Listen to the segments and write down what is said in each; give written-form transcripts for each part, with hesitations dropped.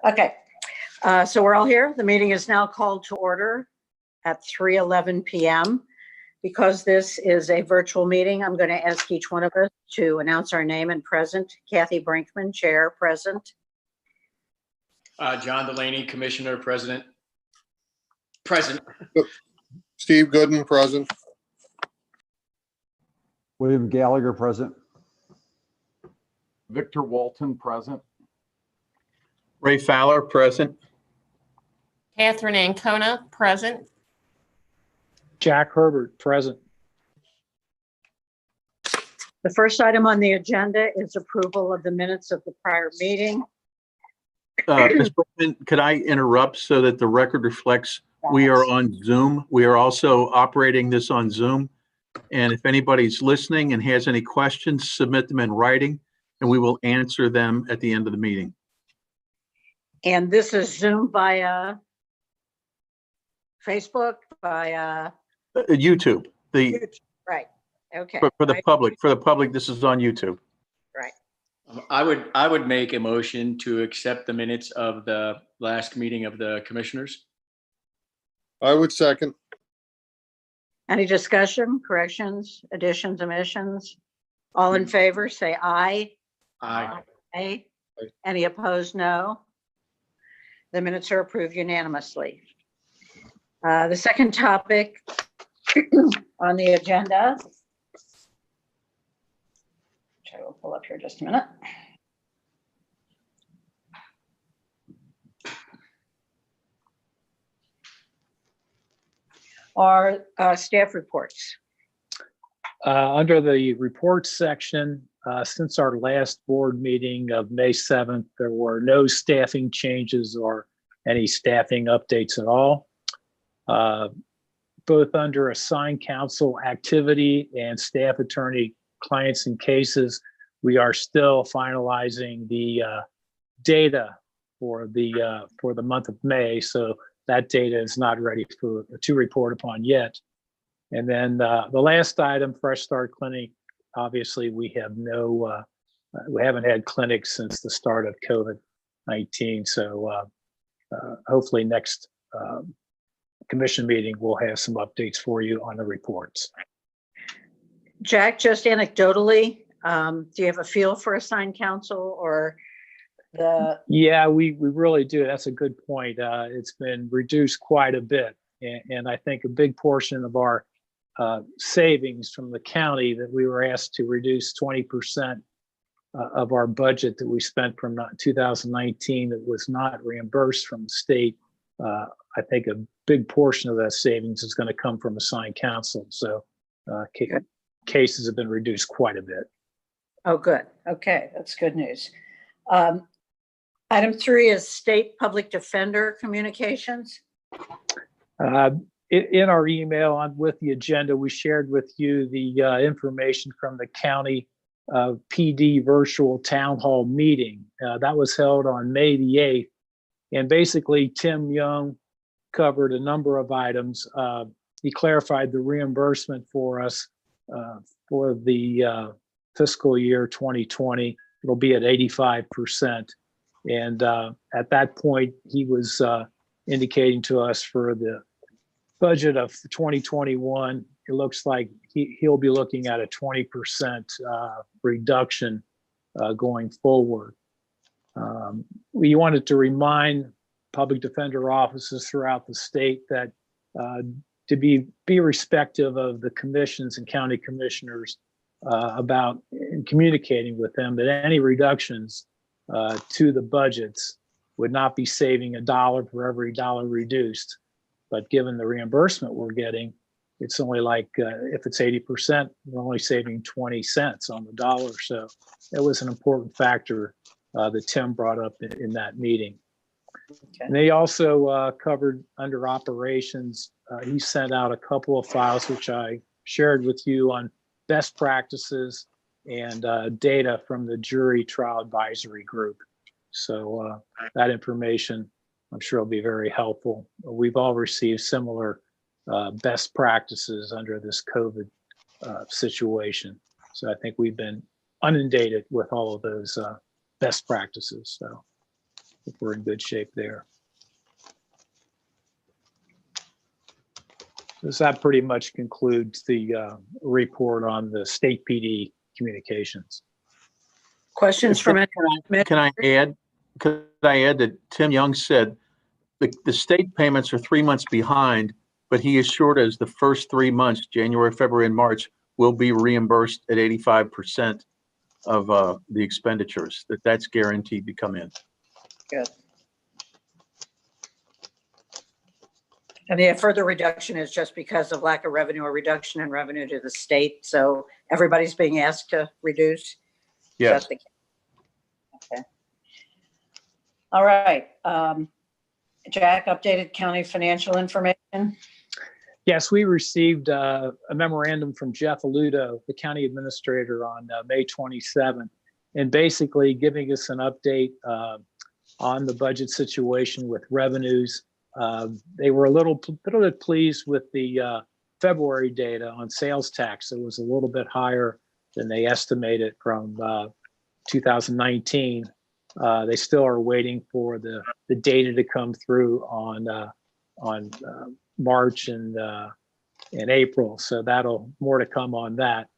Okay, so we're all here. The meeting is now called to order at 3:11 p.m. Because this is a virtual meeting, I'm going to ask each one of us to announce our name and present. Kathy Brinkman, Chair, present. John Delaney, Commissioner, President. Present. Steve Gooden, present. William Gallagher, present. Victor Walton, present. Ray Fowler, present. Catherine Ancona, present. Jack Herbert, present. The first item on the agenda is approval of the minutes of the prior meeting. Ms. Brinkman, could I interrupt so that the record reflects we are on Zoom? We are also operating this on Zoom. And if anybody's listening and has any questions, submit them in writing and we will answer them at the end of the meeting. And this is Zoom via Facebook, via YouTube, right. Okay. for the public, this is on YouTube. Right. I would make a motion to accept the minutes of the last meeting of the commissioners. I would second. Any discussion, corrections, additions, omissions? All in favor, say aye. Aye. Aye. Any opposed, no. The minutes are approved unanimously. The second topic on the agenda, which I will pull up here just a minute. Are staff reports. Under the reports section, since our last board meeting of May 7th, there were no staffing changes or any staffing updates at all. Both under assigned counsel activity and staff attorney clients and cases, we are still finalizing the data for the month of May. So that data is not ready to report upon yet. And then the last item, Fresh Start Clinic, obviously we have we haven't had clinics since the start of COVID-19. So hopefully next commission meeting, we'll have some updates for you on the reports. Jack, just anecdotally, do you have a feel for assigned counsel or the? Yeah, we really do. That's a good point. It's been reduced quite a bit. And I think a big portion of our savings from the county that we were asked to reduce 20% of our budget that we spent from 2019 that was not reimbursed from the state. I think a big portion of that savings is going to come from assigned counsel. So cases have been reduced quite a bit. Oh, good. Okay, that's good news. Item 3 is state public defender communications. In our email with the agenda, we shared with you the information from the county PD virtual town hall meeting. That was held on May the 8th. And basically, Tim Young covered a number of items. He clarified the reimbursement for us for the fiscal year 2020. It'll be at 85%. And at that point, he was indicating to us for the budget of 2021, it looks like he'll be looking at a 20% reduction going forward. We wanted to remind public defender offices throughout the state that to be respectful of the commissions and county commissioners about communicating with them that any reductions to the budgets would not be saving $1 for every dollar reduced. But given the reimbursement we're getting, it's only like if it's 80%, we're only saving 20 cents on the dollar. So it was an important factor that Tim brought up in that meeting. Okay. And they also covered under operations. He sent out a couple of files, which I shared with you on best practices and data from the jury trial advisory group. So that information, I'm sure will be very helpful. We've all received similar best practices under this COVID situation. So I think we've been inundated with all of those best practices. So I think we're in good shape there. So that pretty much concludes the report on the state PD communications. Questions from anyone? Can I add that Tim Young said the state payments are 3 months behind, but he assured us the first 3 months, January, February, and March, will be reimbursed at 85% of the expenditures, that's guaranteed to come in. Good. And the further reduction is just because of lack of revenue or reduction in revenue to the state. So everybody's being asked to reduce. Is Yes. that the- Okay. All right. Jack, updated county financial information. Yes, we received a memorandum from Jeff Aludo, the county administrator, on May 27th, and basically giving us an update on the budget situation with revenues. They were a little bit pleased with the February data on sales tax. It was a little bit higher than they estimated from 2019. They still are waiting for the data to come through on March and April. So that'll more to come on that.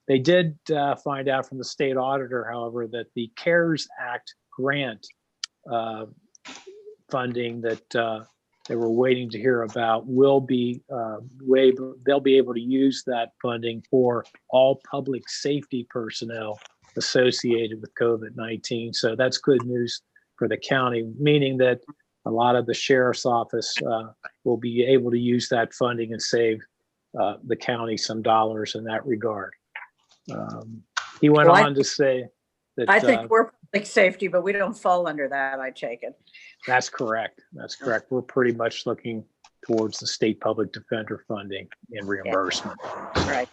They did find out from the state auditor, however, that the CARES Act grant funding that they were waiting to hear about will be they'll be able to use that funding for all public safety personnel associated with COVID-19. So that's good news for the county, meaning that a lot of the sheriff's office will be able to use that funding and save the county some dollars in that regard. He went Well, on to say that I think we're public safety, but we don't fall under that, I take it. that's correct. That's correct. We're pretty much looking towards the state public defender funding and reimbursement. Right.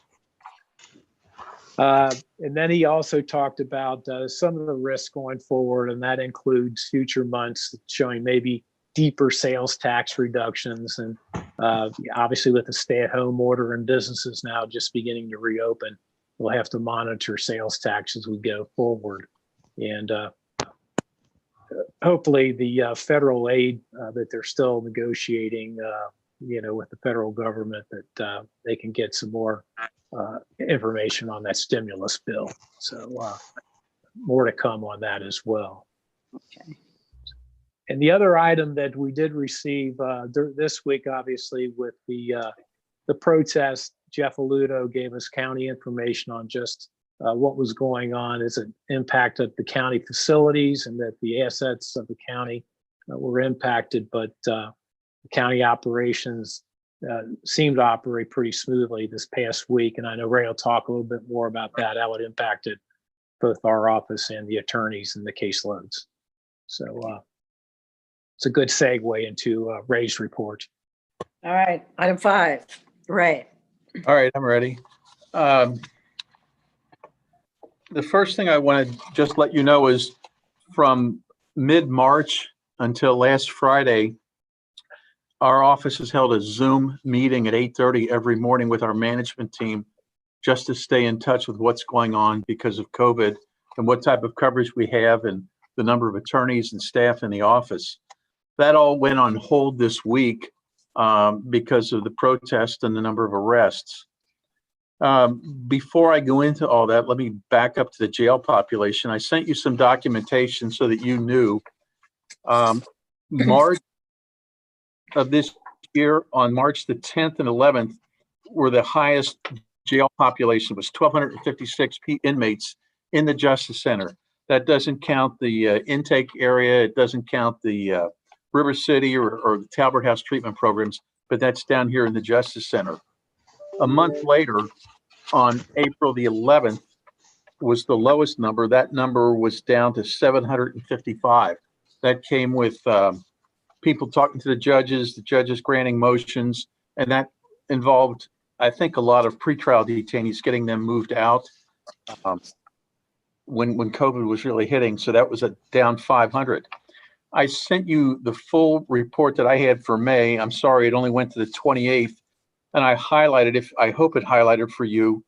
And then he also talked about some of the risks going forward, and that includes future months showing maybe deeper sales tax reductions. And obviously with the stay-at-home order and businesses now just beginning to reopen, we'll have to monitor sales tax as we go forward. And hopefully the federal aid that they're still negotiating, with the federal government, that they can get some more information on that stimulus bill. So more to come on that as well. Okay. And the other item that we did receive this week, obviously with the protest, Jeff Aludo gave us county information on just what was going on as it impacted the county facilities, and that the assets of the county were impacted, but the county operations seemed to operate pretty smoothly this past week. And I know Ray will talk a little bit more about that, how it impacted both our office and the attorneys and the caseloads. So it's a good segue into Ray's report. All right. Item 5, Ray. All right, I'm ready. The first thing I want to just let you know is from mid-March until last Friday, our office has held a Zoom meeting at 8:30 every morning with our management team just to stay in touch with what's going on because of COVID and what type of coverage we have and the number of attorneys and staff in the office. That all went on hold this week because of the protest and the number of arrests. Before I go into all that, let me back up to the jail population. I sent you some documentation so that you knew. March of this year, on March the 10th and 11th, were the highest jail population. It was 1,256 inmates in the Justice Center. That doesn't count the intake area. It doesn't count the River City or the Talbot House treatment programs, but that's down here in the Justice Center. A month later, on April the 11th, was the lowest number. That number was down to 755. That came with people talking to the judges granting motions, and that involved, I think, a lot of pretrial detainees, getting them moved out when COVID was really hitting. So that was down 500. I sent you the full report that I had for May. I'm sorry, it only went to the 28th. And I highlighted, I hope it highlighted for you.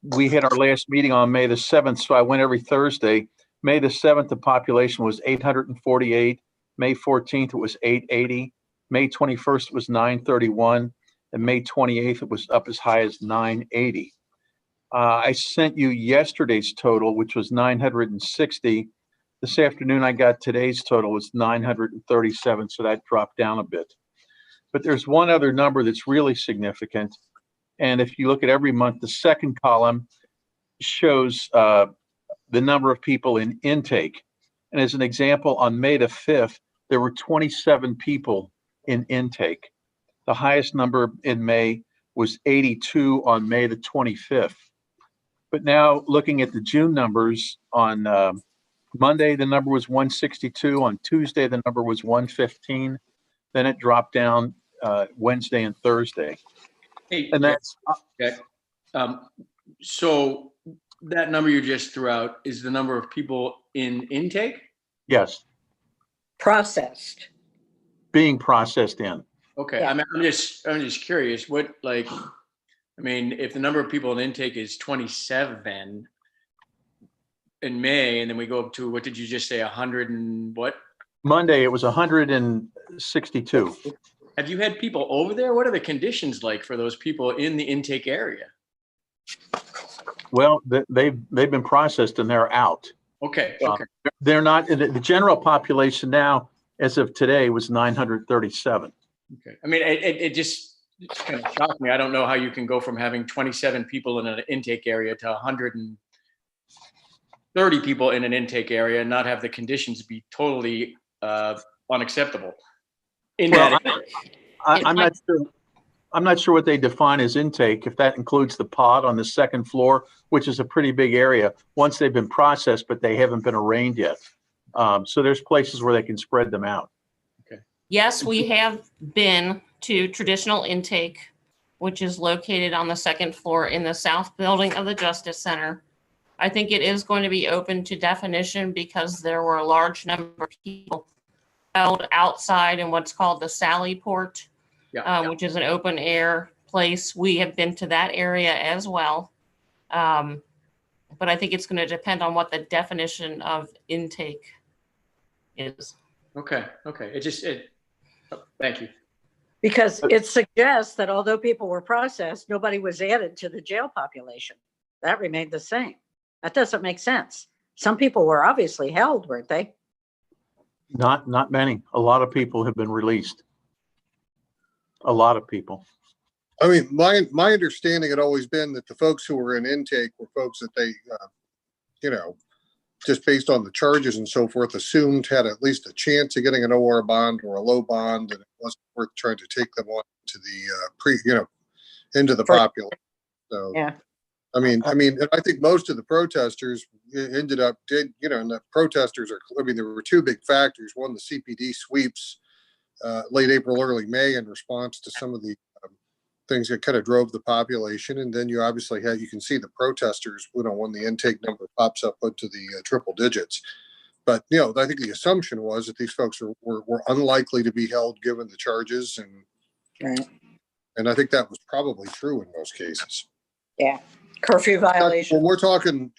We had our last meeting on May the 7th, so I went every Thursday. May the 7th, the population was 848. May 14th, it was 880. May 21st, it was 931. And May 28th, it was up as high as 980. I sent you yesterday's total, which was 960. This afternoon, I got today's total was 937, so that dropped down a bit. But there's one other number that's really significant. And if you look at every month, the second column shows the number of people in intake. And as an example, on May the 5th, there were 27 people in intake. The highest number in May was 82 on May the 25th. But now looking at the June numbers, on Monday, the number was 162. On Tuesday, the number was 115. Then it dropped down Wednesday and Thursday. Hey, And that's, okay. So that number you just threw out is the number of people in intake? yes, Processed. being processed in. Okay, Yeah. I'm just curious, what, like, I mean, if the number of people in intake is 27 in May, and then we go up to, what did you just say, 100 and what? Monday, it was 162. Have you had people over there? What are the conditions like for those people in the intake area? Well, they've been processed and they're out. Okay, Uh, okay, They're not, the general population now, as of today, was 937. okay. I mean, it just kind of shocked me. I don't know how you can go from having 27 people in an intake area to 130 people in an intake area and not have the conditions be totally unacceptable. In Well, that area. I'm not sure what they define as intake, if that includes the pod on the second floor, which is a pretty big area, once they've been processed, but they haven't been arraigned yet. So there's places where they can spread them out. Yes, we have been to traditional intake, which is located on the second floor in the south building of the Justice Center. I think it is going to be open to definition because there were a large number of people held outside in what's called the Sally Port, Yeah. which is an open air place. We have been to that area as well. But I think it's going to depend on what the definition of intake is. Okay, thank you. Because it suggests that although people were processed, nobody was added to the jail population. That remained the same. That doesn't make sense. Some people were obviously held, weren't they? Not many. A lot of people have been released. A lot of people. I mean, my understanding had always been that the folks who were in intake were folks that they, just based on the charges and so forth, assumed had at least a chance of getting an OR bond or a low bond, and it wasn't worth trying to take them on to the into the population. So, Yeah. I mean, I think most of the protesters and the protesters there were two big factors. One, the CPD sweeps late April, early May in response to some of the things that kind of drove the population. And then you obviously you can see the protesters, when the intake number pops up into the triple digits. But, I think the assumption was that these folks were unlikely to be held given the charges. Right. And I think that was probably true in most cases. Yeah. Curfew violation. When we're talking,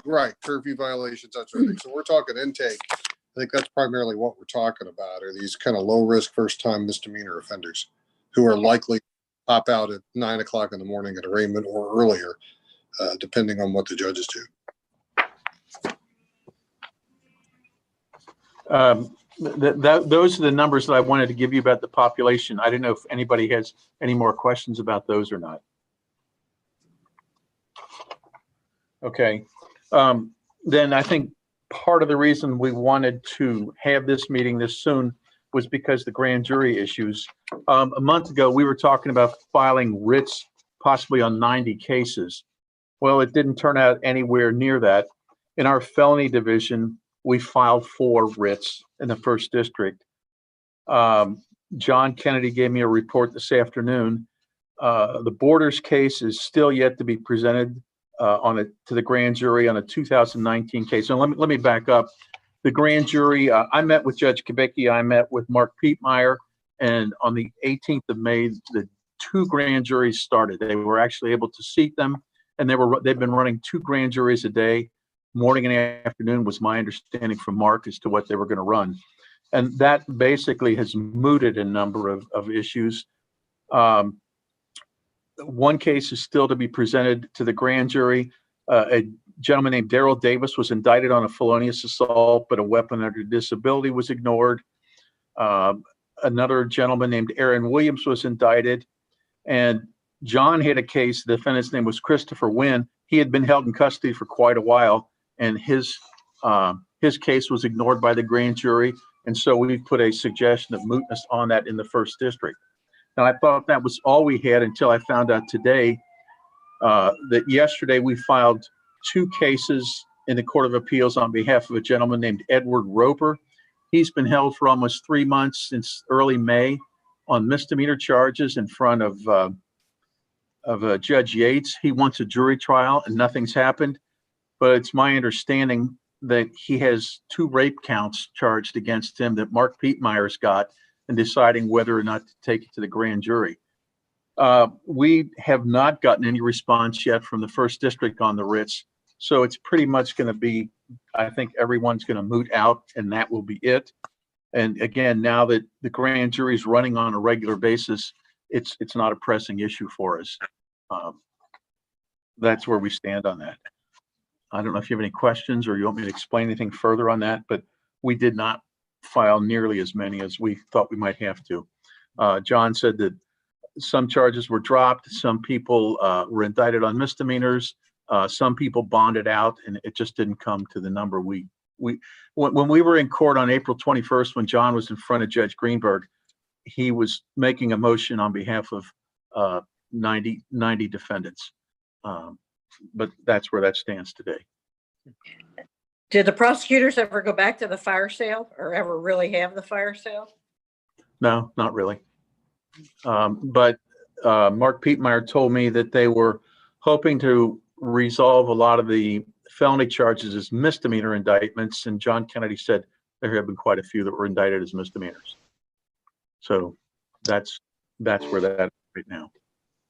right, curfew violations, that sort of thing. So we're talking intake. I think that's primarily what we're talking about, are these kind of low risk first time misdemeanor offenders who are likely to pop out at 9 o'clock in the morning at arraignment or earlier, depending on what the judges do. Those are the numbers that I wanted to give you about the population. I don't know if anybody has any more questions about those or not. Okay. Then I think part of the reason we wanted to have this meeting this soon was because the grand jury issues. A month ago, we were talking about filing writs possibly on 90 cases. Well, it didn't turn out anywhere near that. In our felony division, we filed 4 writs in the first district. John Kennedy gave me a report this afternoon. The Borders case is still yet to be presented to the grand jury on a 2019 case. So let me back up. The grand jury, I met with Judge Kubicki, I met with Mark Pietmeyer, and on the 18th of May, the 2 grand juries started. They were actually able to seat them, and they've been running 2 grand juries a day. morning and afternoon was my understanding from Mark as to what they were going to run. And that basically has mooted a number of issues. One case is still to be presented to the grand jury. A gentleman named Daryl Davis was indicted on a felonious assault, but a weapon under disability was ignored. Another gentleman named Aaron Williams was indicted, and John had a case. The defendant's name was Christopher Wynn. He had been held in custody for quite a while, and his case was ignored by the grand jury. And so we put a suggestion of mootness on that in the first district. Now, I thought that was all we had until I found out today that yesterday we filed 2 cases in the Court of Appeals on behalf of a gentleman named Edward Roper. He's been held for almost 3 months since early May on misdemeanor charges in front of Judge Yates. He wants a jury trial and nothing's happened, but it's my understanding that he has 2 rape counts charged against him that Mark Pietmeyer's got in deciding whether or not to take it to the grand jury. We have not gotten any response yet from the first district on the writs. So it's pretty much going to be, I think everyone's going to moot out and that will be it. And again, now that the grand jury is running on a regular basis, it's not a pressing issue for us. That's where we stand on that. I don't know if you have any questions or you want me to explain anything further on that, but we did not file nearly as many as we thought we might have to. John said that some charges were dropped, some people were indicted on misdemeanors, some people bonded out, and it just didn't come to the number when we were in court on April 21st, when John was in front of Judge Greenberg, he was making a motion on behalf of 90 defendants. But that's where that stands today. Did the prosecutors ever go back to the fire sale or ever really have the fire sale? No, not really. But Mark Pietmeyer told me that they were hoping to resolve a lot of the felony charges as misdemeanor indictments, and John Kennedy said there have been quite a few that were indicted as misdemeanors. So that's where that is right now.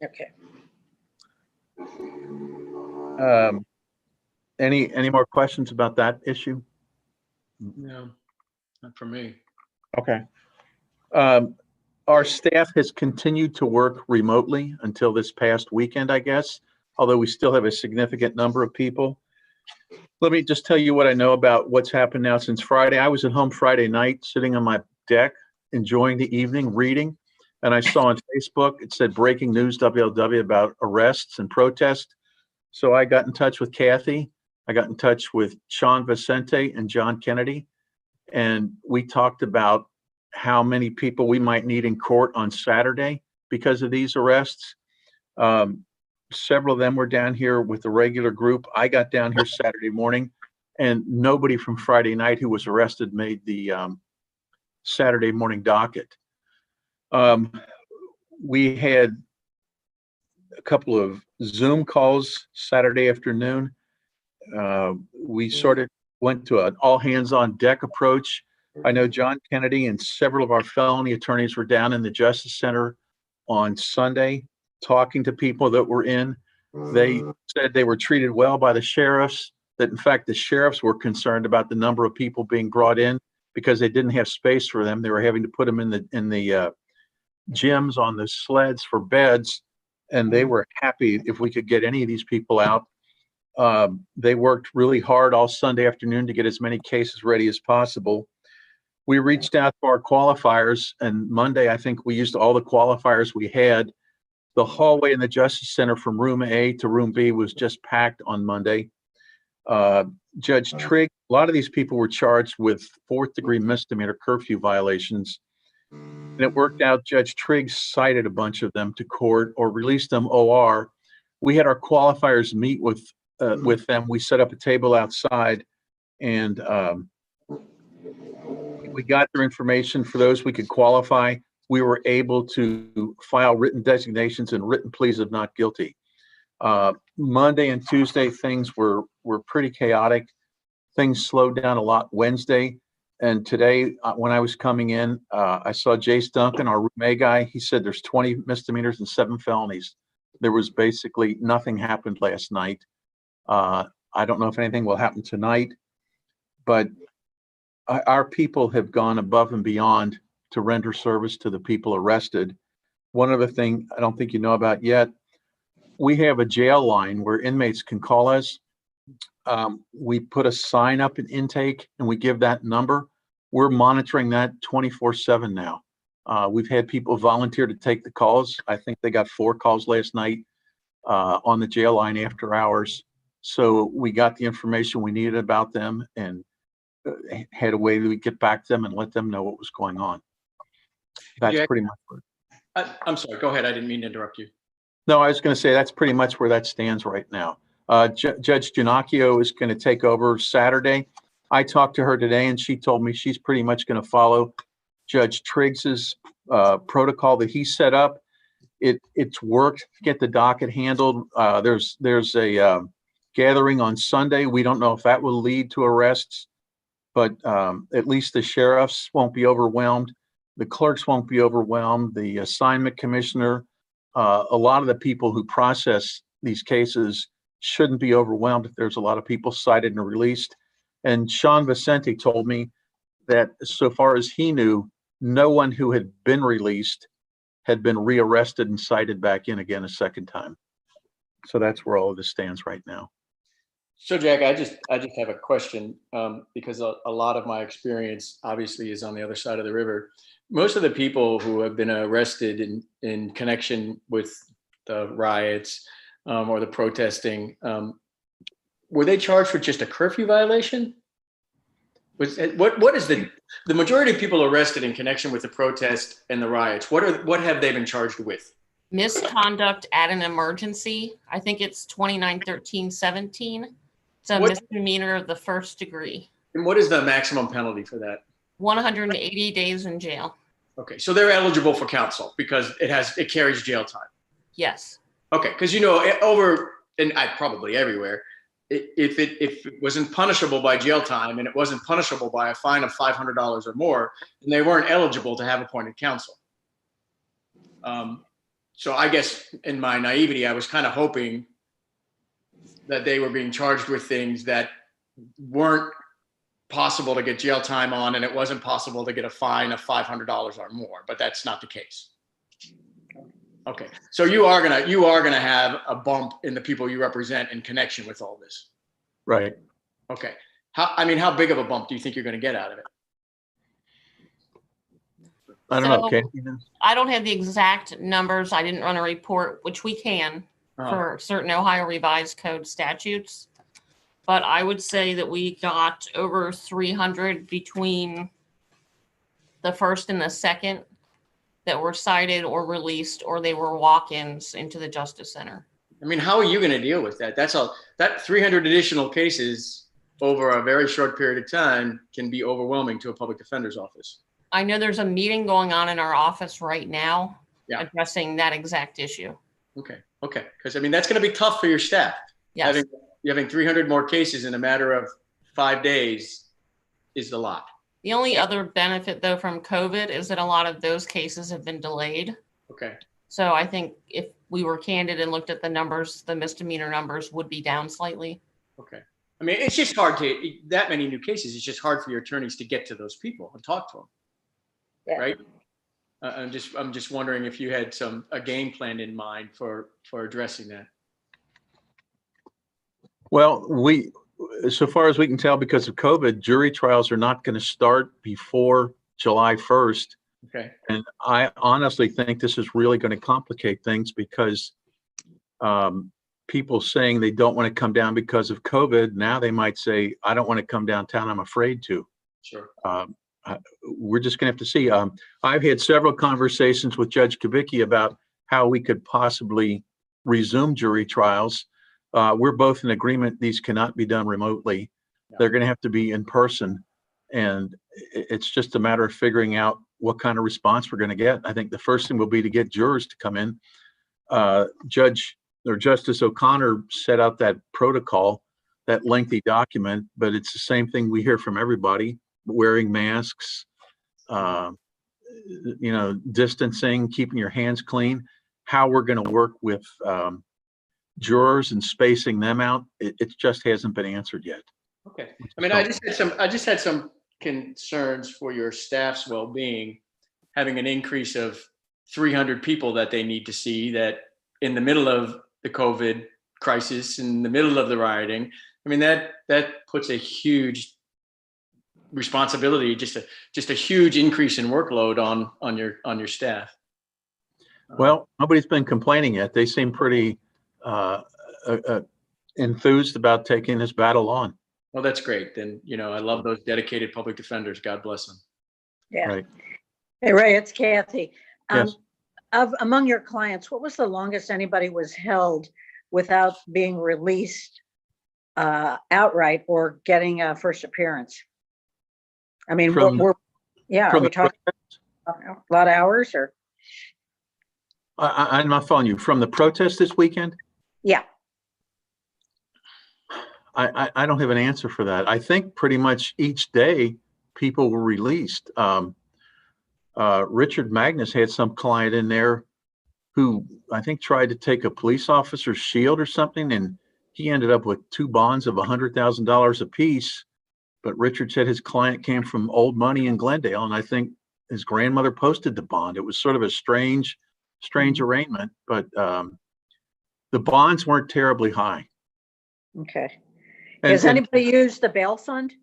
Okay. Any more questions about that issue? No, not for me. Okay. Our staff has continued to work remotely until this past weekend, I guess, although we still have a significant number of people. Let me just tell you what I know about what's happened now since Friday. I was at home Friday night, sitting on my deck, enjoying the evening, reading, and I saw on Facebook, it said breaking news WLW about arrests and protests. So I got in touch with Kathy. I got in touch with Sean Vicente and John Kennedy, and we talked about how many people we might need in court on Saturday because of these arrests. Several of them were down here with the regular group. I got down here Saturday morning, and nobody from Friday night who was arrested made the Saturday morning docket. We had a couple of Zoom calls Saturday afternoon. We sort of went to an all hands on deck approach. I know John Kennedy and several of our felony attorneys were down in the Justice Center on Sunday talking to people that were in. They said they were treated well by the sheriffs, that in fact the sheriffs were concerned about the number of people being brought in because they didn't have space for them. They were having to put them in the gyms on the sleds for beds, and they were happy if we could get any of these people out. They worked really hard all Sunday afternoon to get as many cases ready as possible. We reached out to our qualifiers, and Monday, I think we used all the qualifiers we had. The hallway in the Justice Center from room A to room B was just packed on Monday. Judge Trigg, a lot of these people were charged with 4th-degree misdemeanor curfew violations. And it worked out, Judge Trigg cited a bunch of them to court or released them OR. We had our qualifiers meet with them. We set up a table outside, and we got their information. For those we could qualify, we were able to file written designations and written pleas of not guilty. Monday and Tuesday, things were pretty chaotic. Things slowed down a lot Wednesday. And today, when I was coming in, I saw Jace Duncan, our room A guy. He said there's 20 misdemeanors and 7 felonies. There was basically nothing happened last night. I don't know if anything will happen tonight, but our people have gone above and beyond to render service to the people arrested. One other thing I don't think you know about yet, we have a jail line where inmates can call us. We put a sign up in intake and we give that number. We're monitoring that 24/7 now. We've had people volunteer to take the calls. I think they got 4 calls last night on the jail line after hours. So we got the information we needed about them and had a way to get back to them and let them know what was going on. That's Yeah. pretty much where, I'm sorry, go ahead. I didn't mean to interrupt you. no, I was going to say that's pretty much where that stands right now. Judge Giannacchio is going to take over Saturday. I talked to her today and she told me she's pretty much going to follow Judge Triggs's protocol that he set up. It's worked to get the docket handled. There's a gathering on Sunday. We don't know if that will lead to arrests, but at least the sheriffs won't be overwhelmed. The clerks won't be overwhelmed. The assignment commissioner, a lot of the people who process these cases shouldn't be overwhelmed if there's a lot of people cited and released. And Sean Vicente told me that so far as he knew, no one who had been released had been rearrested and cited back in again a second time. So that's where all of this stands right now. So Jack, I just have a question because a lot of my experience obviously is on the other side of the river. Most of the people who have been arrested in connection with the riots or the protesting, were they charged with just a curfew violation? What is the majority of people arrested in connection with the protest and the riots? What have they been charged with? Misconduct at an emergency. I think it's 2913-17. It's a What- misdemeanor of the first degree. And what is the maximum penalty for that? 180 days in jail. Okay, so they're eligible for counsel because it carries jail time. Yes. Okay, because probably everywhere, if it wasn't punishable by jail time and it wasn't punishable by a fine of $500 or more, then they weren't eligible to have appointed counsel. So I guess in my naivety, I was kind of hoping that they were being charged with things that weren't possible to get jail time on, and it wasn't possible to get a fine of $500 or more, but that's not the case. Okay, so you are gonna have a bump in the people you represent in connection with all this. Right. Okay, how big of a bump do you think you're gonna get out of it? I don't know, So- Kathy. I don't have the exact numbers. I didn't run a report, which we can for certain Ohio Revised Code statutes. But I would say that we got over 300 between the first and the second that were cited or released, or they were walk-ins into the Justice Center. I mean, how are you gonna deal with that? That 300 additional cases over a very short period of time can be overwhelming to a public defender's office. I know there's a meeting going on in our office right now Yeah. addressing that exact issue. Okay, because I mean, that's gonna be tough for your staff. Yes. Having 300 more cases in a matter of 5 days is a lot. The only other benefit, though, from COVID is that a lot of those cases have been delayed. Okay, So I think if we were candid and looked at the numbers, the misdemeanor numbers would be down slightly. okay. I mean, it's just hard that many new cases, it's just hard for your attorneys to get to those people and talk to them. Yeah. Right? I'm just wondering if you had a game plan in mind for addressing that. Well, so far as we can tell, because of COVID, jury trials are not going to start before July 1st. Okay, And I honestly think this is really going to complicate things because people saying they don't want to come down because of COVID, now they might say, I don't want to come downtown, I'm afraid to. sure. We're just going to have to see. I've had several conversations with Judge Kubicki about how we could possibly resume jury trials. We're both in agreement these cannot be done remotely. Yeah. They're going to have to be in person. And it's just a matter of figuring out what kind of response we're going to get. I think the first thing will be to get jurors to come in. Justice O'Connor set out that protocol, that lengthy document, but it's the same thing we hear from everybody: wearing masks, distancing, keeping your hands clean. How we're going to work with jurors and spacing them out, it just hasn't been answered yet. Okay. I mean, I just had some concerns for your staff's well-being, having an increase of 300 people that they need to see that in the middle of the COVID crisis, in the middle of the rioting. I mean, that puts a huge responsibility, just a huge increase in workload on your staff. Well, nobody's been complaining yet. They seem pretty enthused about taking this battle on. Well, that's great. Then, I love those dedicated public defenders. God bless them. Yeah. Right. Hey, Ray, it's Kathy. Yes. Among your clients, what was the longest anybody was held without being released outright or getting a first appearance? I mean, From- are we talking a lot of hours or? I'm not following you. From the protest this weekend? Yeah, I don't have an answer for that. I think pretty much each day people were released. Richard Magnus had some client in there who I think tried to take a police officer's shield or something, and he ended up with 2 bonds of $100,000 apiece. But Richard said his client came from old money in Glendale, and I think his grandmother posted the bond. It was sort of a strange arraignment, but the bonds weren't terribly high. okay. And- Has and anybody used the bail fund?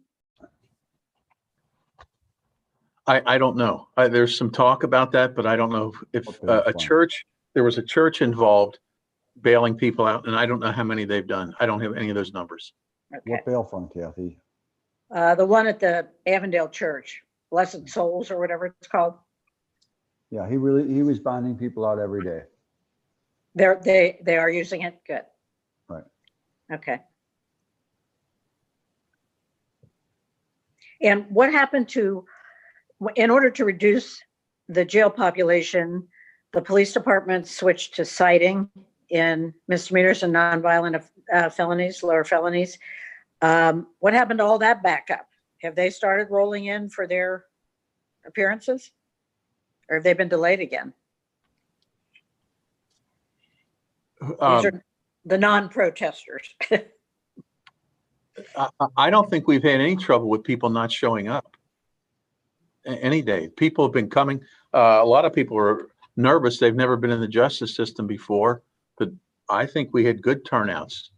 I don't know. There's some talk about that, but I don't know if What bail a fund? church, there was a church involved bailing people out, and I don't know how many they've done. I don't have any of those numbers. Okay. What bail fund, Kathy? The one at the Avondale Church, Blessed Souls or whatever it's called. Yeah, he was bonding people out every day. They are using it? Good. Right. Okay. And what happened in order to reduce the jail population, the police department switched to citing in misdemeanors and nonviolent felonies, lower felonies. What happened to all that backup? Have they started rolling in for their appearances? Or have they been delayed again? These are the non-protesters. I don't think we've had any trouble with people not showing up any day. People have been coming. A lot of people are nervous. They've never been in the justice system before, but I think we had good turnouts.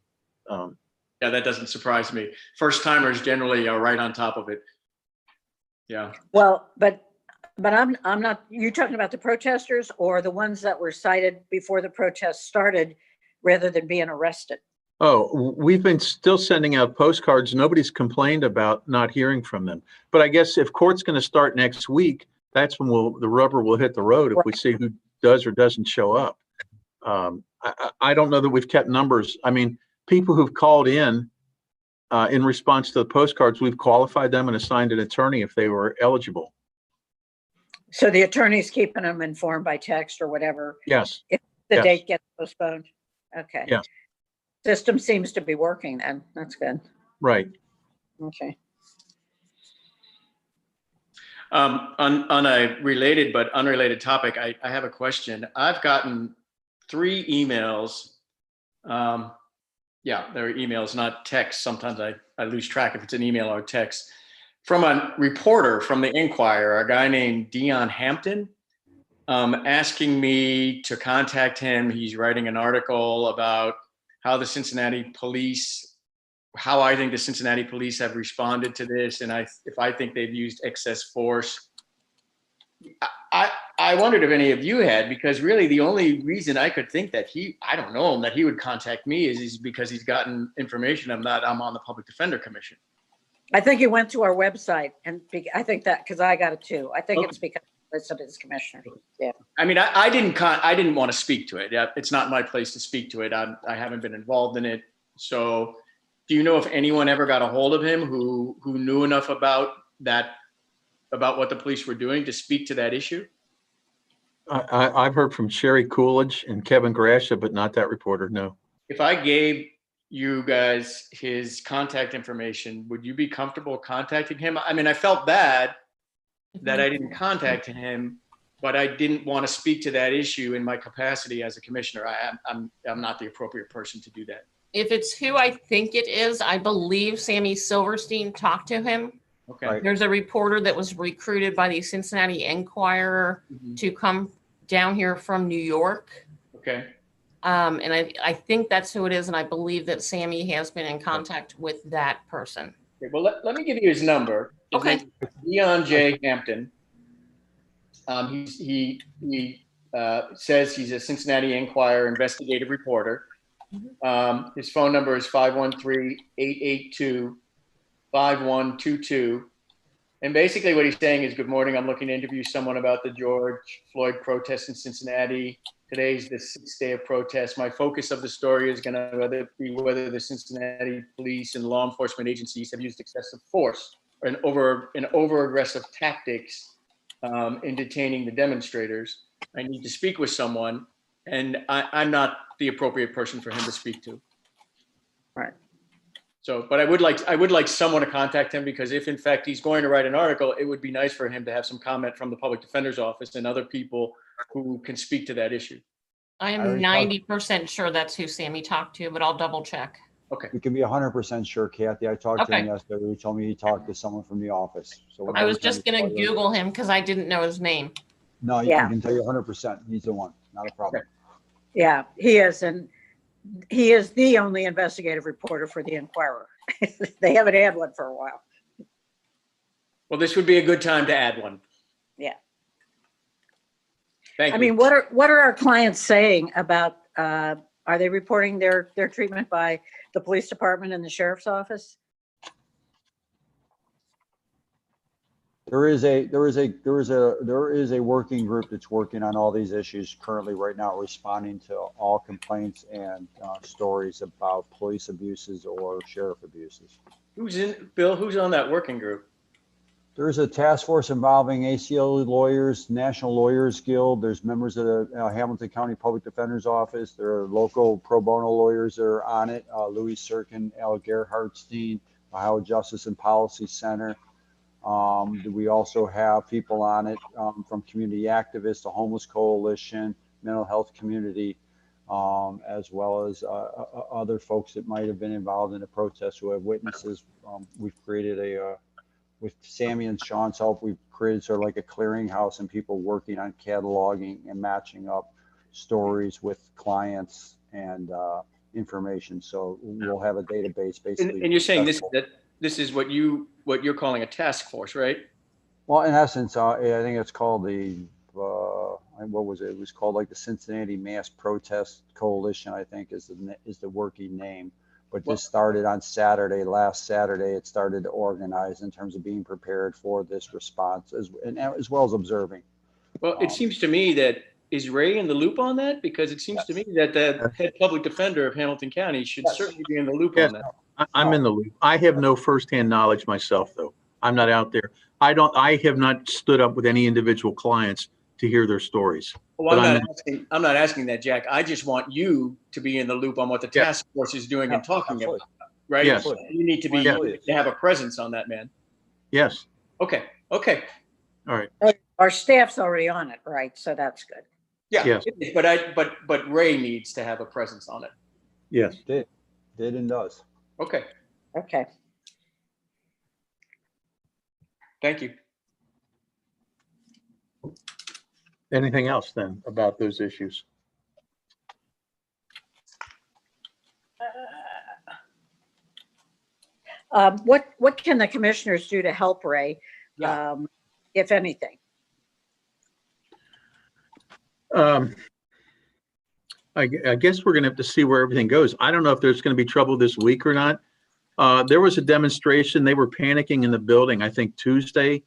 Yeah, that doesn't surprise me. First timers generally are right on top of it. Yeah. Well, but I'm not, you talking about the protesters or the ones that were cited before the protests started rather than being arrested? Oh, we've been still sending out postcards. Nobody's complained about not hearing from them. But I guess if court's going to start next week, that's when the rubber will hit the road if we see who does or doesn't show up. I don't know that we've kept numbers. I mean, people who've called in response to the postcards, we've qualified them and assigned an attorney if they were eligible. So the attorney's keeping them informed by text or whatever, Yes. if the Yes. date gets postponed? Okay. Yes. System seems to be working then. That's good. Right. Okay. On a related but unrelated topic, I have a question. I've gotten 3 emails. Yeah, they're emails, not text. Sometimes I lose track if it's an email or text. From a reporter from the Inquirer, a guy named Dion Hampton, asking me to contact him. He's writing an article about how the Cincinnati police, how I think the Cincinnati police have responded to this, and if I think they've used excess force. I wondered if any of you had, because really the only reason I could think that I don't know him, that he would contact me is because he's gotten information. I'm on the Public Defender Commission. I think he went to our website and I think that, because I got it too. I think Okay. it's because it's his commissioner. Yeah. I mean, I didn't want to speak to it. Yeah, it's not my place to speak to it. I haven't been involved in it. So do you know if anyone ever got a hold of him who knew enough about what the police were doing to speak to that issue? I've heard from Sherry Coolidge and Kevin Grasha, but not that reporter. No. If I gave you guys his contact information, would you be comfortable contacting him? I mean, I felt bad that I didn't contact him, but I didn't want to speak to that issue in my capacity as a commissioner. I'm not the appropriate person to do that. If it's who I think it is, I believe Sammy Silverstein talked to him. Okay. Right. There's a reporter that was recruited by the Cincinnati Enquirer Mhm. to come down here from New York. Okay. And I think that's who it is. And I believe that Sammy has been in contact with that person. Okay, well, let me give you his number. His Okay. name is Leon J. Hampton. He says he's a Cincinnati Enquirer investigative reporter. His phone number is 513-882-5122. And basically what he's saying is, good morning, I'm looking to interview someone about the George Floyd protests in Cincinnati. Today's the 6th day of protest. My focus of the story is going to be whether the Cincinnati police and law enforcement agencies have used excessive force and over-aggressive tactics in detaining the demonstrators. I need to speak with someone, and I'm not the appropriate person for him to speak to. Right. So, but I would like someone to contact him, because if in fact he's going to write an article, it would be nice for him to have some comment from the public defender's office and other people who can speak to that issue. I I am already 90% sure that's who Sammy talked to, but I'll double check. We can be 100% sure, Kathy. I talked to him Okay. yesterday. He told me he talked to someone from the office. So I was every time just he going calls to you- Google him because I didn't know his name. No, I Yeah. can tell you 100%. He's the one. Not a problem. Yeah, he is. And he is the only investigative reporter for the Enquirer. They haven't had one for a while. Well, this would be a good time to add one. Yeah. Thank you. I mean, what are our clients saying about, are they reporting their treatment by the police department and the sheriff's office? There is a working group that's working on all these issues currently right now, responding to all complaints and stories about police abuses or sheriff abuses. Bill, who's on that working group? There is a task force involving ACLU lawyers, National Lawyers Guild. There's members of the Hamilton County Public Defender's Office. There are local pro bono lawyers that are on it. Louis Sirkin, Al Gerhardstein, Ohio Justice and Policy Center. We also have people on it from community activists, the Homeless Coalition, mental health community, as well as other folks that might have been involved in the protest who have witnesses. We've created with Sammy and Sean's help, we've created sort of like a clearinghouse and people working on cataloging and matching up stories with clients and information. So we'll have a database basically. And you're saying this is what you're calling a task force, right? Well, in essence, I think it's called what was it? It was called like the Cincinnati Mass Protest Coalition, I think is the working name. But this started on last Saturday, it started to organize in terms of being prepared for this response as well as observing. Well, it seems to me that, is Ray in the loop on that? Because it seems to me that the head public defender of Hamilton County should certainly be in the loop on that. I'm in the loop. I have no firsthand knowledge myself, though. I'm not out there. I have not stood up with any individual clients to hear their stories. Well, But I'm not asking that, Jack. I just want you to be in the loop on what the Yeah. task force is doing and talking about, Absolutely. right? Yes. You need to be, Yeah. to have a presence on that, man. Yes. Okay. All right. Our staff's already on it, right? So that's good. Yeah. Yes. it is, but Ray needs to have a presence on it. Yes. Did and does. Okay. Okay. Thank you. Anything else then about those issues? What can the commissioners do to help Ray, Yeah. if anything? I guess we're going to have to see where everything goes. I don't know if there's going to be trouble this week or not. There was a demonstration. They were panicking in the building, I think Tuesday,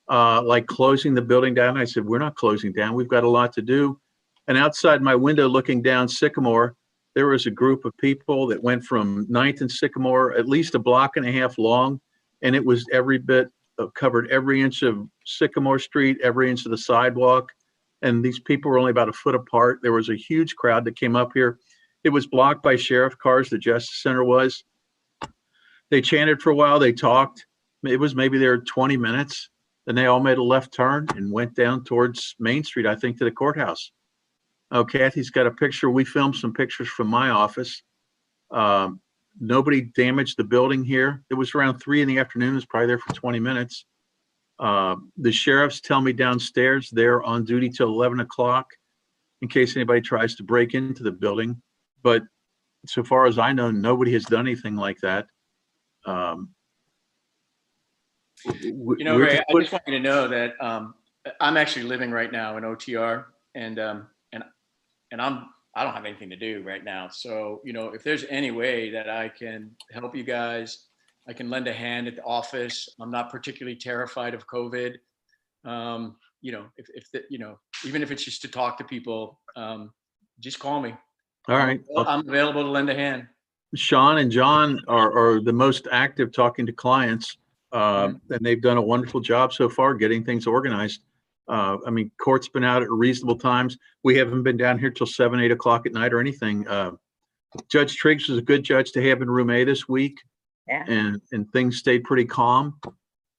like closing the building down. I said, we're not closing down. We've got a lot to do. And outside my window looking down Sycamore, there was a group of people that went from 9th and Sycamore, at least a block and a half long. And it was every bit covered every inch of Sycamore Street, every inch of the sidewalk. And these people were only about a foot apart. There was a huge crowd that came up here. It was blocked by sheriff cars, the Justice Center was. They chanted for a while, they talked. It was maybe there 20 minutes. Then they all made a left turn and went down towards Main Street, I think, to the courthouse. Oh, Kathy's got a picture. We filmed some pictures from my office. Nobody damaged the building here. It was around 3 in the afternoon. It was probably there for 20 minutes. The sheriffs tell me downstairs they're on duty till 11 o'clock in case anybody tries to break into the building. But so far as I know, nobody has done anything like that. You know, Ray, I just want you to know that I'm actually living right now in OTR, and I don't have anything to do right now. So, you know, if there's any way that I can help you guys, I can lend a hand at the office. I'm not particularly terrified of COVID. You know, even if it's just to talk to people, just call me. All right. I'm available to lend a hand. Sean and John are the most active talking to clients, and they've done a wonderful job so far getting things organized. I mean, court's been out at reasonable times. We haven't been down here till 7, 8 o'clock at night or anything. Judge Triggs was a good judge to have in room A this week. Yeah. And things stayed pretty calm,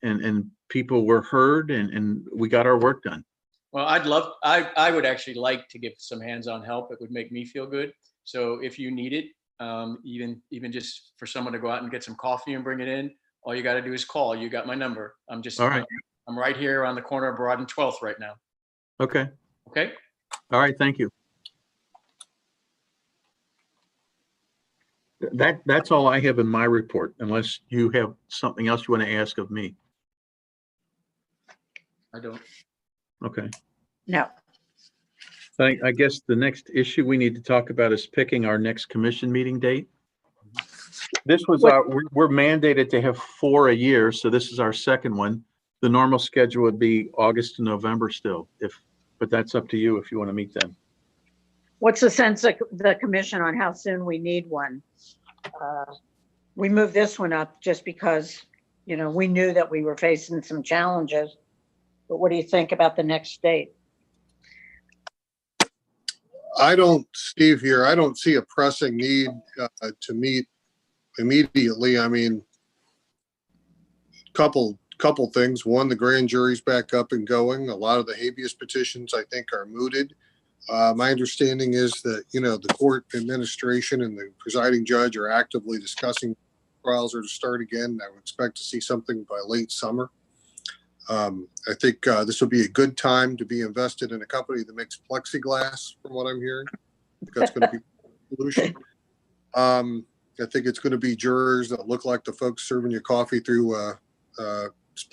and people were heard, and we got our work done. Well, I would actually like to give some hands-on help. It would make me feel good. So if you need it, even just for someone to go out and get some coffee and bring it in, all you got to do is call. You got my number. I'm right here on the corner of Broad and 12th right now. Okay. Okay. All right. Thank you. That's all I have in my report, unless you have something else you want to ask of me. I don't. Okay. No. I guess the next issue we need to talk about is picking our next commission meeting date. This was we're mandated to have 4 a year, so this is our second one. The normal schedule would be August to November still, but that's up to you if you want to meet them. What's the sense of the commission on how soon we need one? We moved this one up just because, you know, we knew that we were facing some challenges. But what do you think about the next date? Steve here, I don't see a pressing need to meet immediately. I mean, couple things. One, the grand jury's back up and going. A lot of the habeas petitions, I think, are mooted. My understanding is that, you know, the court administration and the presiding judge are actively discussing trials are to start again. I would expect to see something by late summer. I think this will be a good time to be invested in a company that makes plexiglass, from what I'm hearing. I think that's going to be a solution. I think it's going to be jurors that look like the folks serving you coffee through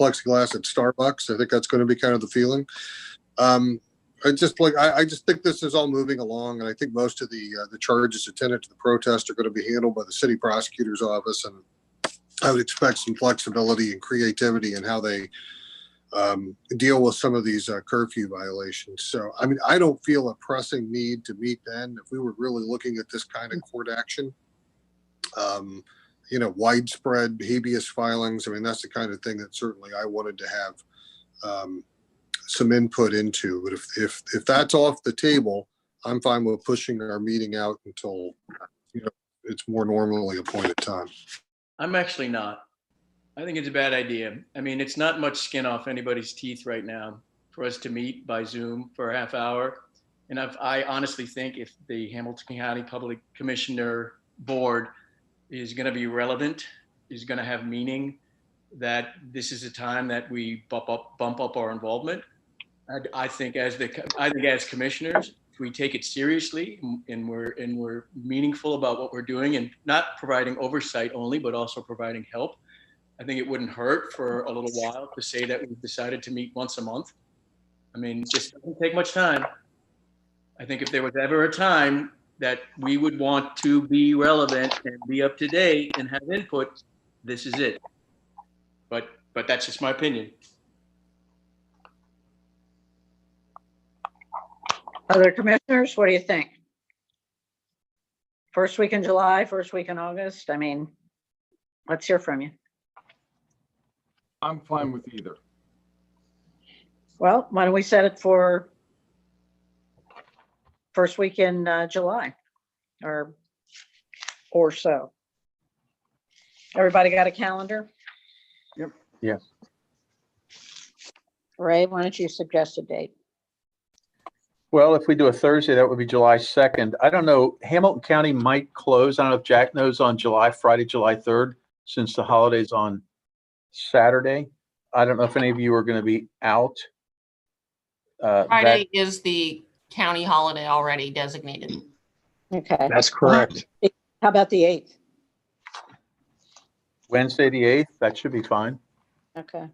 plexiglass at Starbucks. I think that's going to be kind of the feeling. I just think this is all moving along, and I think most of the charges attendant to the protest are going to be handled by the city prosecutor's office, and I would expect some flexibility and creativity in how they deal with some of these curfew violations. So, I mean, I don't feel a pressing need to meet then. If we were really looking at this kind of court action, you know, widespread habeas filings, I mean, that's the kind of thing that certainly I wanted to have some input into. But if that's off the table, I'm fine with pushing our meeting out until, you know, it's more normally appointed time. I'm actually not. I think it's a bad idea. I mean, it's not much skin off anybody's teeth right now for us to meet by Zoom for a half hour. And I honestly think if the Hamilton County Public Commissioner Board is going to be relevant, is going to have meaning, that this is a time that we bump up our involvement. I think as commissioners, if we take it seriously and we're meaningful about what we're doing and not providing oversight only, but also providing help, I think it wouldn't hurt for a little while to say that we've decided to meet once a month. I mean, it just doesn't take much time. I think if there was ever a time that we would want to be relevant and be up to date and have input, this is it. But that's just my opinion. Other commissioners, what do you think? First week in July, first week in August? I mean, let's hear from you. I'm fine with either. Well, why don't we set it for first week in July or so? Everybody got a calendar? Yep. Yes. Ray, why don't you suggest a date? Well, if we do a Thursday, that would be July 2nd. I don't know, Hamilton County might close. I don't know if Jack knows on Friday, July 3rd, since the holiday's on Saturday. I don't know if any of you are going to be out. Friday is the county holiday already designated. Okay. That's correct. How about the 8th? Wednesday, the 8th, that should be fine. Okay.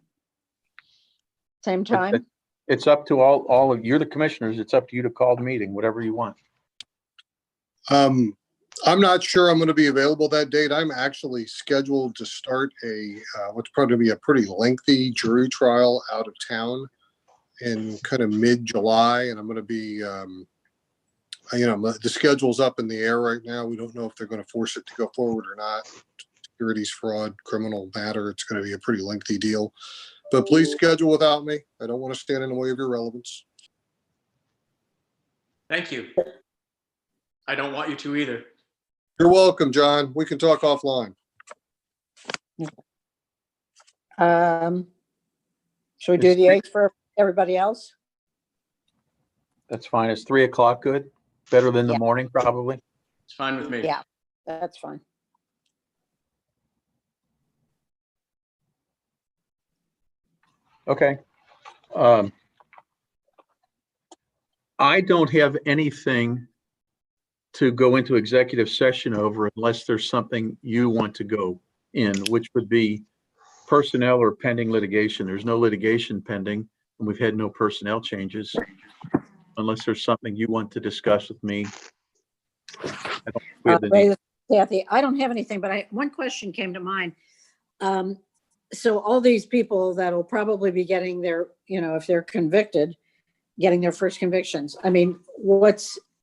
Same time? It's up to all of, you're the commissioners. It's up to you to call the meeting, whatever you want. I'm not sure I'm going to be available that date. I'm actually scheduled to start what's probably be a pretty lengthy jury trial out of town in kind of mid-July. And I'm going to be, the schedule's up in the air right now. We don't know if they're going to force it to go forward or not. Securities fraud, criminal matter. It's going to be a pretty lengthy deal. But please schedule without me. I don't want to stand in the way of your relevance. Thank you. I don't want you to either. You're welcome, John. We can talk offline. Should we do the 8th for everybody else? That's fine. Is 3 o'clock good? Better than the Yeah. morning, probably? It's fine with me. Yeah, that's fine. Okay. I don't have anything to go into executive session over unless there's something you want to go in, which would be personnel or pending litigation. There's no litigation pending, and we've had no personnel changes. Unless there's something you want to discuss with me. I don't- we have the need. Ray, Kathy, I don't have anything, but one question came to mind. So all these people that'll probably be getting their, if they're convicted, getting their first convictions. I mean,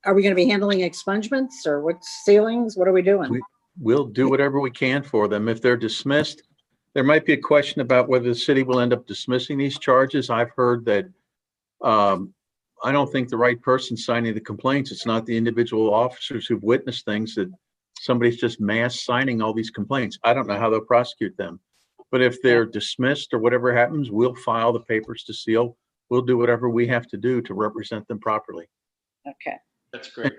are we going to be handling expungements or what's ceilings? What are we doing? We'll do whatever we can for them. If they're dismissed, there might be a question about whether the city will end up dismissing these charges. I've heard that I don't think the right person signing the complaints. It's not the individual officers who've witnessed things, that somebody's just mass signing all these complaints. I don't know how they'll prosecute them. But if they're dismissed or whatever happens, we'll file the papers to seal. We'll do whatever we have to do to represent them properly. Okay. That's great.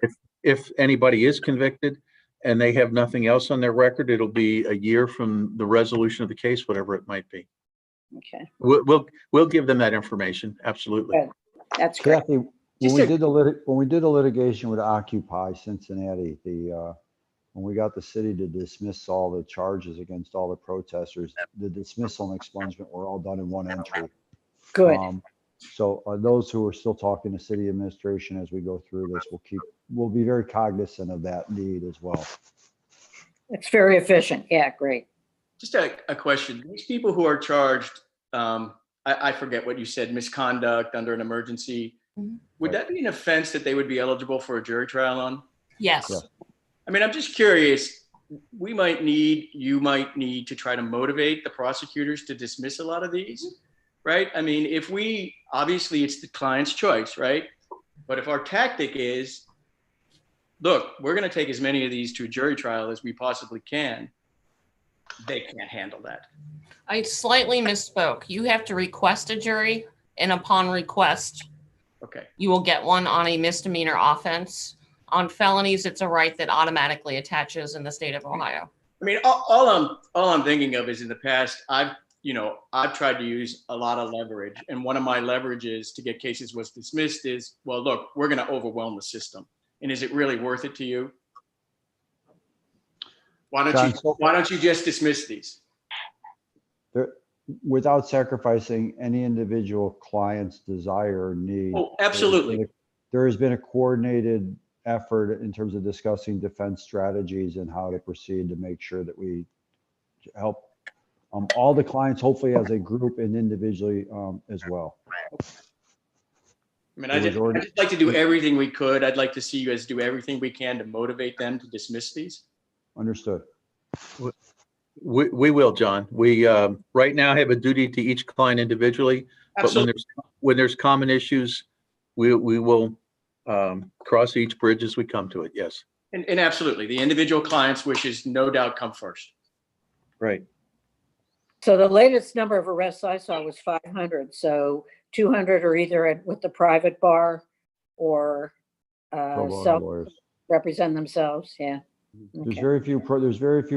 If anybody is convicted and they have nothing else on their record, it'll be a year from the resolution of the case, whatever it might be. Okay. We'll give them that information. Absolutely. Good. That's great. Kathy, when Just we a- did the litigation with Occupy Cincinnati, when we got the city to dismiss all the charges against all the protesters, the dismissal and expungement were all done in one entry. Good. So those who are still talking to city administration as we go through this, we'll be very cognizant of that need as well. It's very efficient. Yeah, great. Just a question. These people who are charged, I forget what you said, misconduct under an emergency. Mhm. Would that be an offense that they would be eligible for a jury trial on? Yes. Yeah. I mean, I'm just curious. You might need to try to motivate the prosecutors to dismiss a lot of these, right? I mean, obviously it's the client's choice, right? But if our tactic is, look, we're going to take as many of these to a jury trial as we possibly can, they can't handle that. I slightly misspoke. You have to request a jury, and upon request, Okay. you will get one on a misdemeanor offense. On felonies, it's a right that automatically attaches in the state of Ohio. I mean, all I'm thinking of is in the past, I've tried to use a lot of leverage, and one of my leverages to get cases was dismissed is, well, look, we're going to overwhelm the system, and is it really worth it to you? Why don't you just dismiss these? Without sacrificing any individual client's desire or need. Oh, absolutely. There has been a coordinated effort in terms of discussing defense strategies and how to proceed to make sure that we help all the clients, hopefully as a group and individually as well. I mean, I'd just like to do everything we could. I'd like to see you guys do everything we can to motivate them to dismiss these. Understood. We will, John. We right now have a duty to each client individually, but Absolutely. when there's common issues, we will cross each bridge as we come to it. Yes. And absolutely, the individual client's wishes no doubt come first. Right. So the latest number of arrests I saw was 500. So 200 are either with the private bar or Pro bono self lawyers. represent themselves. Yeah. There's Okay. very few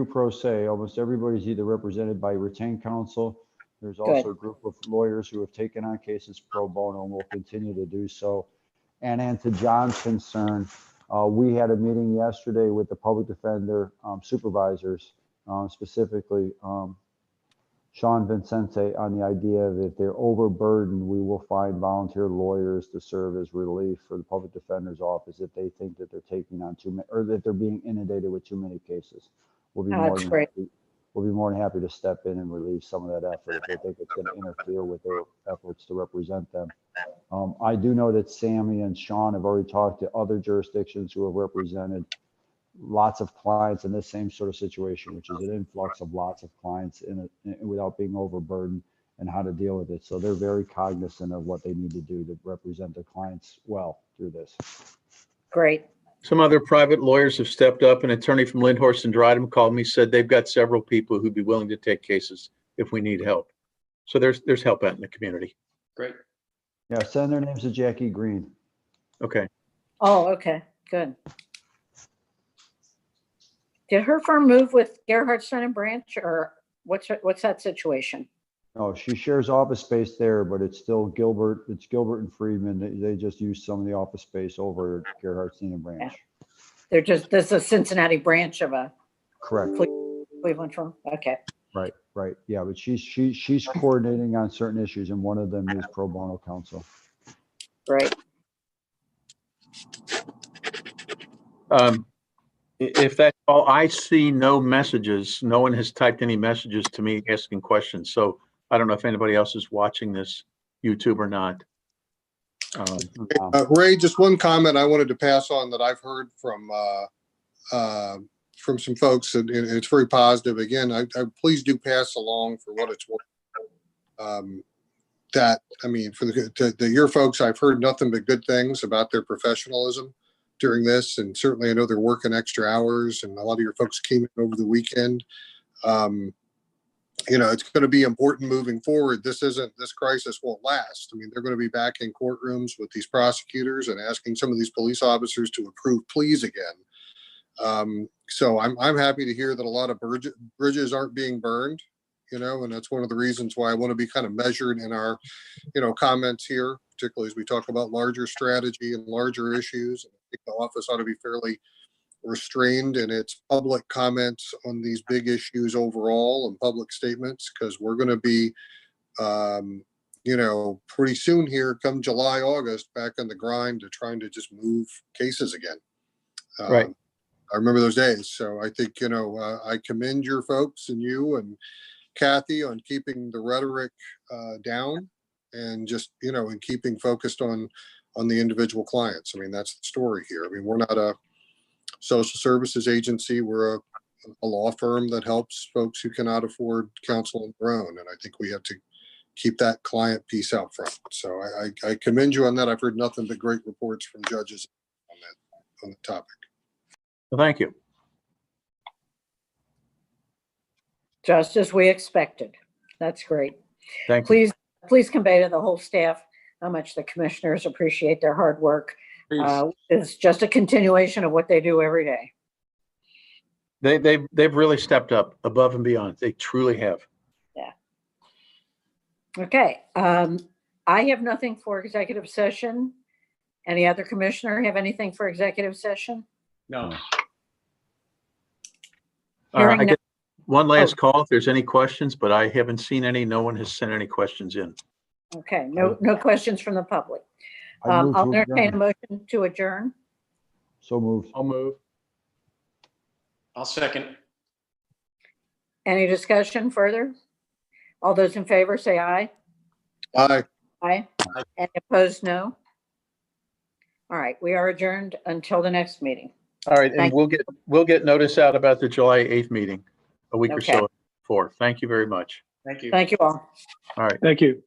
pro se. Almost everybody's either represented by retained counsel. There's also a group of lawyers who have taken on cases pro bono and will continue to do so. And to John's concern, we had a meeting yesterday with the public defender supervisors, specifically Sean Vincente, on the idea that if they're overburdened, we will find volunteer lawyers to serve as relief for the public defender's office if they think that they're taking on too many, or that they're being inundated with too many cases. We'll be more That's than great. we'll be more than happy to step in and relieve some of that effort if they think it's going to interfere with their efforts to represent them. I do know that Sammy and Sean have already talked to other jurisdictions who have represented lots of clients in this same sort of situation, which is an influx of lots of clients without being overburdened, and how to deal with it. So they're very cognizant of what they need to do to represent their clients well through this. Great. Some other private lawyers have stepped up. An attorney from Lindhorst and Dryden called me, said they've got several people who'd be willing to take cases if we need help. So there's help out in the community. Great. Yeah, send their names to Jackie Green. Okay. Oh, okay, good. Did her firm move with Gerhard Stein and Branch, or what's that situation? No, she shares office space there, but it's still Gilbert. It's Gilbert and Friedman. They just use some of the office space over at Gerhard Stein and Branch. They're just, this is a Cincinnati branch of a Correct. Cleveland firm. Okay, Right. Right. Yeah, but she's coordinating on certain issues, and one of them is pro bono counsel. great. If that's all, I see no messages. No one has typed any messages to me asking questions. So I don't know if anybody else is watching this YouTube or not. Ray, just one comment I wanted to pass on that I've heard from some folks, and it's very positive. Again, I please do pass along for what it's worth. That, I mean, for your folks, I've heard nothing but good things about their professionalism during this, and certainly I know they're working extra hours, and a lot of your folks came in over the weekend. You know, it's going to be important moving forward. This crisis won't last. I mean, they're going to be back in courtrooms with these prosecutors and asking some of these police officers to approve pleas again. So I'm happy to hear that a lot of bridges aren't being burned, you know, and that's one of the reasons why I want to be kind of measured in our, you know, comments here, particularly as we talk about larger strategy and larger issues. I think the office ought to be fairly restrained in its public comments on these big issues overall and public statements, because we're going to be, you know, pretty soon here, come July, August, back on the grind to trying to just move cases again. Right. I remember those days. So I think, you know, I commend your folks and you and Kathy on keeping the rhetoric down and just, you know, and keeping focused on the individual clients. I mean, that's the story here. I mean, we're not a social services agency. We're a law firm that helps folks who cannot afford counsel on their own. And I think we have to keep that client piece out front. So I commend you on that. I've heard nothing but great reports from judges on the topic. Well, thank you. Just as we expected. That's great. Thank you. Please convey to the whole staff how much the commissioners appreciate their hard work. It's just a continuation of what they do every day. They've really stepped up above and beyond. They truly have. Yeah. Okay. I have nothing for executive session. Any other commissioner have anything for executive session? No. All right, I Hearing get one last call if there's any questions, but I haven't seen any. No one has sent any questions in. Okay, no questions from the public. I move to I'll entertain a adjourn. motion to adjourn. So moved. I'll move. I'll second. Any discussion further? All those in favor say aye. Aye. Aye. Any opposed, no. All right, we are adjourned until the next meeting. All right, and Thank- we'll get notice out about the July 8th meeting a week or Okay. so before. Thank you very much. Thank you. Thank you all. All right. Thank you.